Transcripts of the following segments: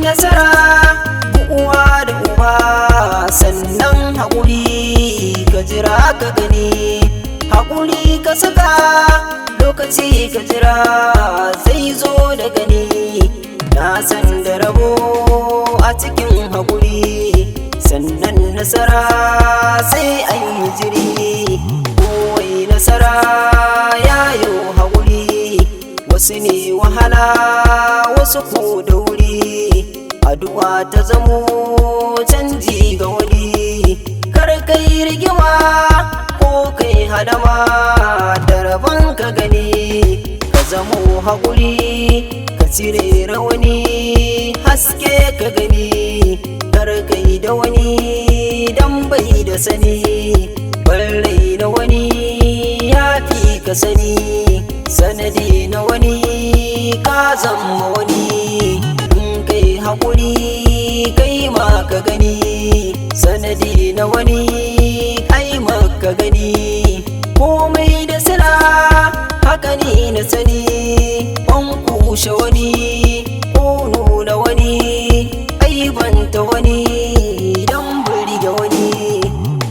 nasara uwa da uba, sannan haƙuri ka jira ka gani, haƙuri ka saka lokaci ka jira zai zo da gani. Na san da rabo a cikin haƙuri, sannan nasara sai an yi jiri. Kowai nasara ya yi haƙuri, wasu ne wahala wasu ko da wuri. Addu'a ta zamo canji ga wani, kar kai rigima ko kai hadama, da rabon ka gani ka zamo haƙuri, ka cire rawani haske ka gani. Kar kai da wani dan bai da sani, rai na wani ya fi ka sani, sanadi na wani ka zama wani. In kai haƙuri kai ma ka gani, sanadi na wani kai ma ka gani. Komai da sila haka ne na sani, an kushe wani ko nuna wani, aibanta wani don burge wani.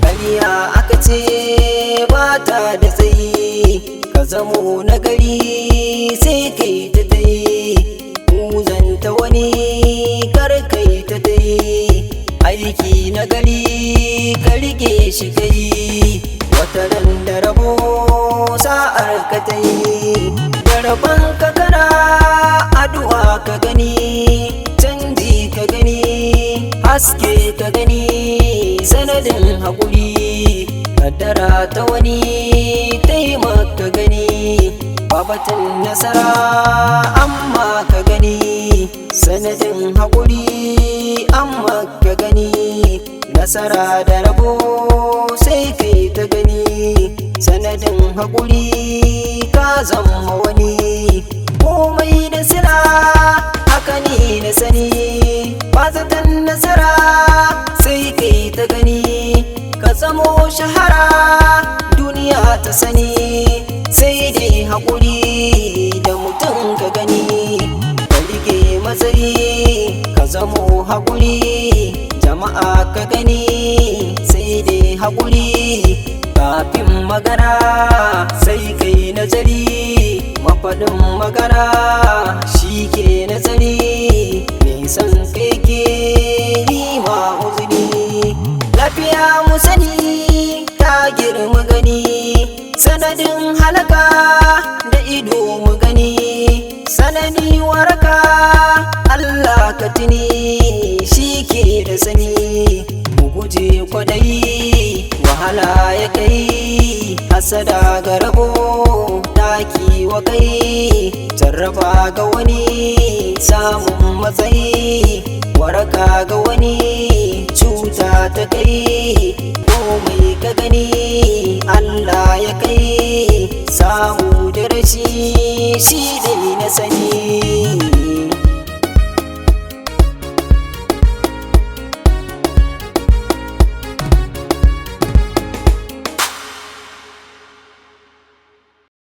Ƙarya aka ce ba ta da tsayi, ka zamo nagari sai kai ta dai. Muzanta wani kar kai ta dai, aiki nagari ka rike shi kai. Wata ran da rabo sa'ar ka ta yi, da rabon ka kana addu'a ka gani, canji ka gani haske ka gani. Sanadin haƙuri kaddara ta wani taimaka gani, babatun nasara amma ka gani. Sanadin haƙuri amma ka gani, nasara da rabo sai kai ta gani. Sanadin haƙuri ka zama wani, komai da sila haka ne na sani. Bazatan nasara sai kai ta gani, ka zamo shahara duniya ta sani. Sai dai haƙuri da mutum ka gani, ka rike matsayi ka zamo haƙuri, jama'a ka gani. Sai dai haƙuri kafin magana sai kai nazari, mafaɗin magana shi ke nazari. Nisan kai ke yi ma uzuri, lafiya mu sani ta girma gani. Sanadin halaka da ido mu gani, sanadi waraka Allah ka tuni shi ke da sani. Mu guje kwadayi wahala ya kai, hasada ga rabo taki wa kai. Jarraba ga wani samun matsayi, waraka ga wani cuta ta kai. Komai ka gani Allah ya kai, samu da rashi shi dai na sani.